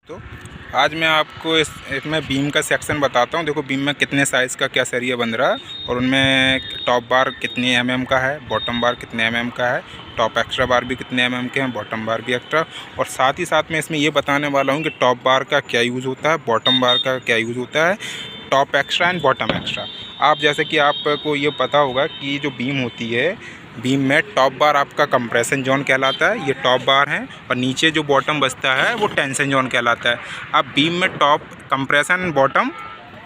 तो आज मैं आपको इसमें बीम का सेक्शन बताता हूँ। देखो बीम में कितने साइज़ का क्या सरिया बन रहा है और उनमें टॉप बार कितने एमएम का है, बॉटम बार कितने एमएम का है, टॉप एक्स्ट्रा बार भी कितने एमएम के हैं, बॉटम बार भी एक्स्ट्रा। और साथ ही साथ मैं इसमें ये बताने वाला हूँ कि टॉप बार का क्या यूज़ होता है, बॉटम बार का क्या यूज़ होता है, top extra and bottom extra. आप जैसे कि आपको ये पता होगा कि जो बीम होती है, बीम में टॉप बार आपका कंप्रेशन जोन कहलाता है, ये टॉप बार है, और नीचे जो बॉटम बचता है वो टेंशन जोन कहलाता है। अब बीम में top compression, bottom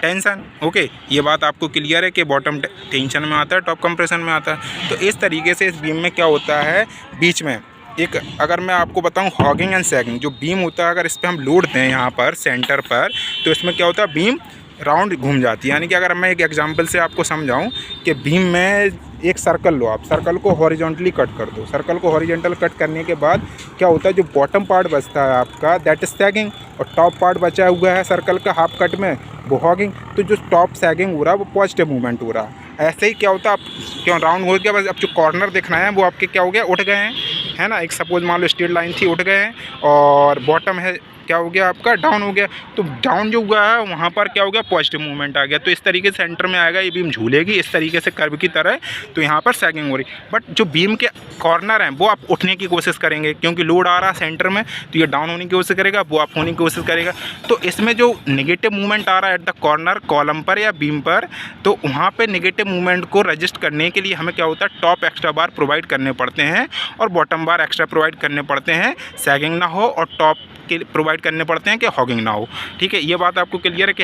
tension, okay, ये बात आपको क्लियर है कि बॉटम टेंशन में आता है, टॉप कंप्रेशन में आता है। तो इस तरीके से इस बीम में क्या होता है, बीच में एक, अगर मैं आपको बताऊं, हॉगिंग एंड सैगिंग जो बीम होता है, अगर इस पर हम लोड दें यहाँ पर सेंटर पर, तो इसमें क्या होता है, बीम राउंड घूम जाती है। यानी कि अगर मैं एक एग्जांपल से आपको समझाऊं कि बीम में एक सर्कल लो, आप सर्कल को हॉरिजॉन्टली कट कर दो। सर्कल को हॉरिजॉन्टल कट करने के बाद क्या होता है, जो बॉटम पार्ट बचता है आपका, दैट इज सैगिंग, और टॉप पार्ट बचा हुआ है सर्कल का हाफ कट में, वो हॉगिंग। तो जो टॉप सैगिंग हो रहा है वो पॉजिटिव मूवमेंट हो रहा है। ऐसे ही क्या होता है, आप क्यों राउंड हो गया, बस अब जो कॉर्नर दिख रहे हैं वो आपके क्या हो गया, उठ गए हैं, है ना। एक सपोज मान लो स्ट्रेट लाइन थी, उठ गए हैं, और बॉटम है क्या हो गया आपका, डाउन हो गया। तो डाउन जो हुआ है वहाँ पर क्या हो गया, पॉजिटिव मूवमेंट आ गया। तो इस तरीके से सेंटर में आएगा, ये बीम झूलेगी इस तरीके से कर्व की तरह, तो यहाँ पर सैगिंग हो रही। बट जो बीम के कॉर्नर हैं वो आप उठने की कोशिश करेंगे, क्योंकि लोड आ रहा है सेंटर में, तो ये डाउन होने की कोशिश करेगा, वो आप होने की कोशिश करेगा। तो इसमें जो नेगेटिव मूवमेंट आ रहा है एट द कॉर्नर, कॉलम पर या बीम पर, तो वहाँ पर नेगेटिव मूवमेंट को रजिस्ट करने के लिए हमें क्या होता है, टॉप एक्स्ट्रा बार प्रोवाइड करने पड़ते हैं और बॉटम बार एक्स्ट्रा प्रोवाइड करने पड़ते हैं, सैगिंग ना हो, और टॉप के प्रोवाइड करने पड़ते हैं कि हॉगिंग ना हो। ठीक है, ये बात आपको क्लियर है कि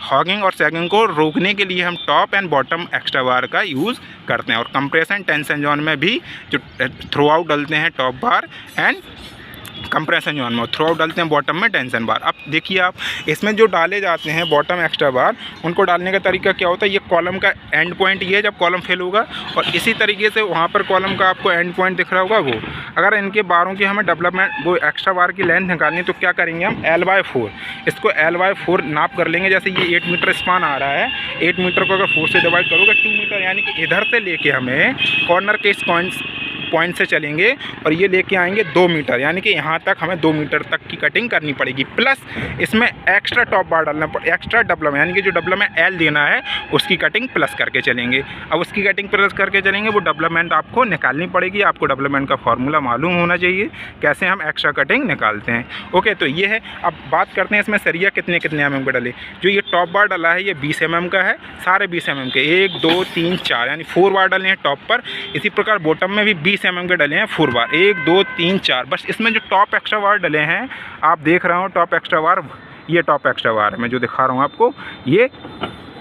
हॉगिंग और सैगिंग को रोकने के लिए हम टॉप एंड बॉटम एक्स्ट्रा बार का यूज़ करते हैं। और कंप्रेशन टेंशन जोन में भी जो थ्रू आउट डलते हैं top bar and compression zone में, थ्रू आउट डालते हैं बॉटम में टेंशन बार। अब देखिए आप, इसमें जो डाले जाते हैं बॉटम एक्स्ट्रा बार, उनको डालने का तरीका क्या होता है, ये कॉलम का एंड पॉइंट ये है जब कॉलम फेल होगा, और इसी तरीके से वहाँ पर कॉलम का आपको एंड पॉइंट दिख रहा होगा वो। अगर इनके बारों की हमें डेवलपमेंट, वो एक्स्ट्रा बार की लेंथ निकालनी, तो क्या करेंगे हम, L/4, इसको L/4 नाप कर लेंगे। जैसे ये 8 मीटर स्पान आ रहा है, 8 मीटर को अगर 4 से डिवाइड करोगे 2 मीटर, यानी कि इधर से लेके हमें कॉर्नर के इस पॉइंट से चलेंगे और ये लेके आएंगे 2 मीटर, यानी कि यहाँ तक हमें 2 मीटर तक की कटिंग करनी पड़ेगी। प्लस इसमें एक्स्ट्रा टॉप बार डालना पड़ेगा, एक्स्ट्रा डबलम, यानी कि जो डबलम है L देना है, उसकी कटिंग प्लस करके चलेंगे। अब उसकी कटिंग प्लस करके चलेंगे, वो डेवलपमेंट आपको निकालनी पड़ेगी। आपको डेवलपमेंट का फार्मूला मालूम होना चाहिए, कैसे हम एक्स्ट्रा कटिंग निकालते हैं। ओके, तो ये है। अब बात करते हैं इसमें सरिया कितने कितने mm का डले। जो ये टॉप बार डला है ये 20 mm का है, सारे 20 mm के, 1 2 3 4, यानी 4 बार डले हैं टॉप पर। इसी प्रकार बॉटम में भी 20 mm के डले हैं 4 बार, 1 2 3 4। बस इसमें जो टॉप एक्स्ट्रा बार डले हैं, आप देख रहे हो टॉप एक्स्ट्रा बार, ये टॉप एक्स्ट्रा बार है, मैं जो दिखा रहा हूँ आपको, ये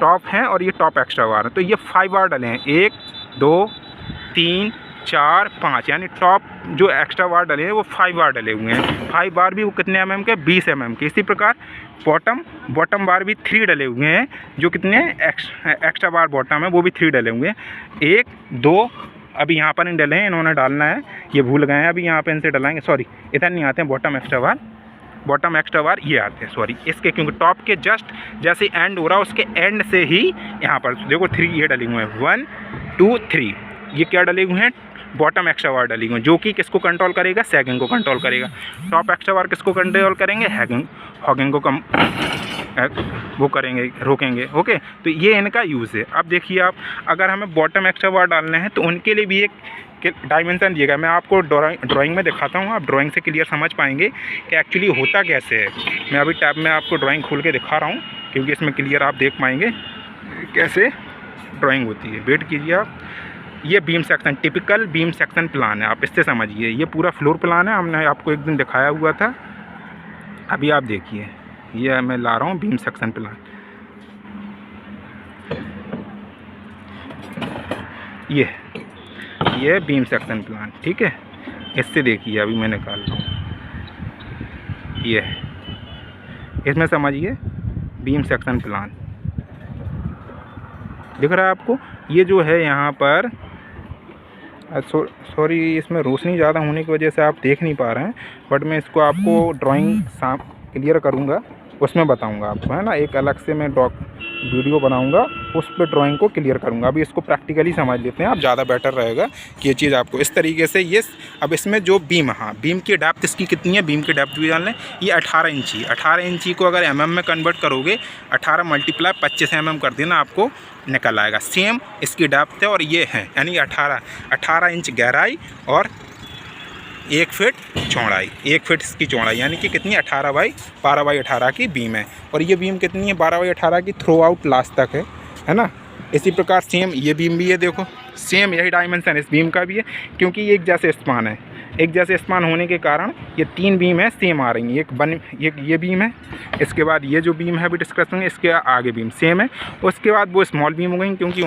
टॉप है और ये टॉप एक्स्ट्रा बार है। तो ये 5 बार डले हैं, 1 2 3 4 5, यानी टॉप जो एक्स्ट्रा बार डले हैं वो 5 बार डले हुए हैं। 5 बार भी वो कितने mm के, 20 mm के। इसी प्रकार बॉटम बार भी 3 डले हुए हैं, जो कितने एक्स्ट्रा बार बॉटम है वो भी 3 डले हुए हैं। 1 2 अभी यहाँ पर नहीं डले हैं, इन्होंने डालना है, ये भूल गए हैं, अभी यहाँ पे इनसे डलाएंगे। सॉरी, इधर नहीं आते हैं बॉटम एक्स्ट्रा बार ये आते हैं, सॉरी, इसके, क्योंकि टॉप के जस्ट जैसे एंड हो रहा है उसके एंड से ही यहाँ पर देखो 3 ये डले हुए हैं, 1 2 3, ये क्या डले हुए हैं, बॉटम एक्स्ट्रा बार डली हुई, जो कि किसको कंट्रोल करेगा, सैगिंग को कंट्रोल करेगा। टॉप एक्स्ट्रा बार किसको कंट्रोल करेंगे, हॉगिंग को वो करेंगे, रोकेंगे। ओके, तो ये इनका यूज़ है। अब देखिए आप, अगर हमें बॉटम एक्स्ट्रा बार डालने हैं तो उनके लिए भी एक डायमेंशन दिएगा। मैं आपको ड्राइंग में दिखाता हूँ, आप ड्राइंग से क्लियर समझ पाएंगे कि एक्चुअली होता कैसे है। मैं अभी टैब में आपको ड्राइंग खोल के दिखा रहा हूँ, क्योंकि इसमें क्लियर आप देख पाएंगे कैसे ड्राइंग होती है। वेट कीजिए आप, ये beam section, typical beam section plan है, आप इससे समझिए। ये पूरा फ्लोर प्लान है, हमने आपको एक दिन दिखाया हुआ था। अभी आप देखिए, ये मैं ला रहा हूँ बीम सेक्शन प्लान, ये बीम सेक्शन प्लान, ठीक है। इससे देखिए, अभी मैं निकाल रहा हूँ, ये इसमें समझिए बीम सेक्शन प्लान दिख रहा है आपको। ये जो है यहाँ पर, सॉरी, इसमें रोशनी ज़्यादा होने की वजह से आप देख नहीं पा रहे हैं, बट मैं इसको आपको ड्राइंग क्लियर करूँगा। उसमें बताऊंगा आपको, है ना। एक अलग से मैं वीडियो बनाऊंगा, उस पर ड्राइंग को क्लियर करूंगा। अभी इसको प्रैक्टिकली समझ लेते हैं आप, ज़्यादा बेटर रहेगा कि ये चीज़ आपको इस तरीके से ये। अब इसमें जो बीम, हाँ बीम की डेप्थ इसकी कितनी है, बीम की डेप्थ भी जान लें। ये 18 इंची, 18 इंची को अगर mm में कन्वर्ट करोगे, 18 × 25 mm कर देना, आपको निकल आएगा। सेम इसकी डेप्थ है और ये है, यानी 18 इंच गहराई और 1 फीट चौड़ाई, 1 फीट इसकी चौड़ाई, यानी कि कितनी 12 बाई 18 की बीम है। और ये बीम कितनी है, 12 बाई 18 की थ्रू आउट लास्ट तक है ना। इसी प्रकार सेम ये बीम भी है, देखो सेम यही डायमेंशन इस बीम का भी है, क्योंकि ये एक जैसे स्पान है। एक जैसे स्पान होने के कारण ये 3 बीम है सेम आ रही हैं। ये बीम है, इसके बाद ये जो बीम है अभी डिस्कस करेंगे, इसके आगे बीम सेम है, उसके बाद वो स्मॉल बीम हो गई, क्योंकि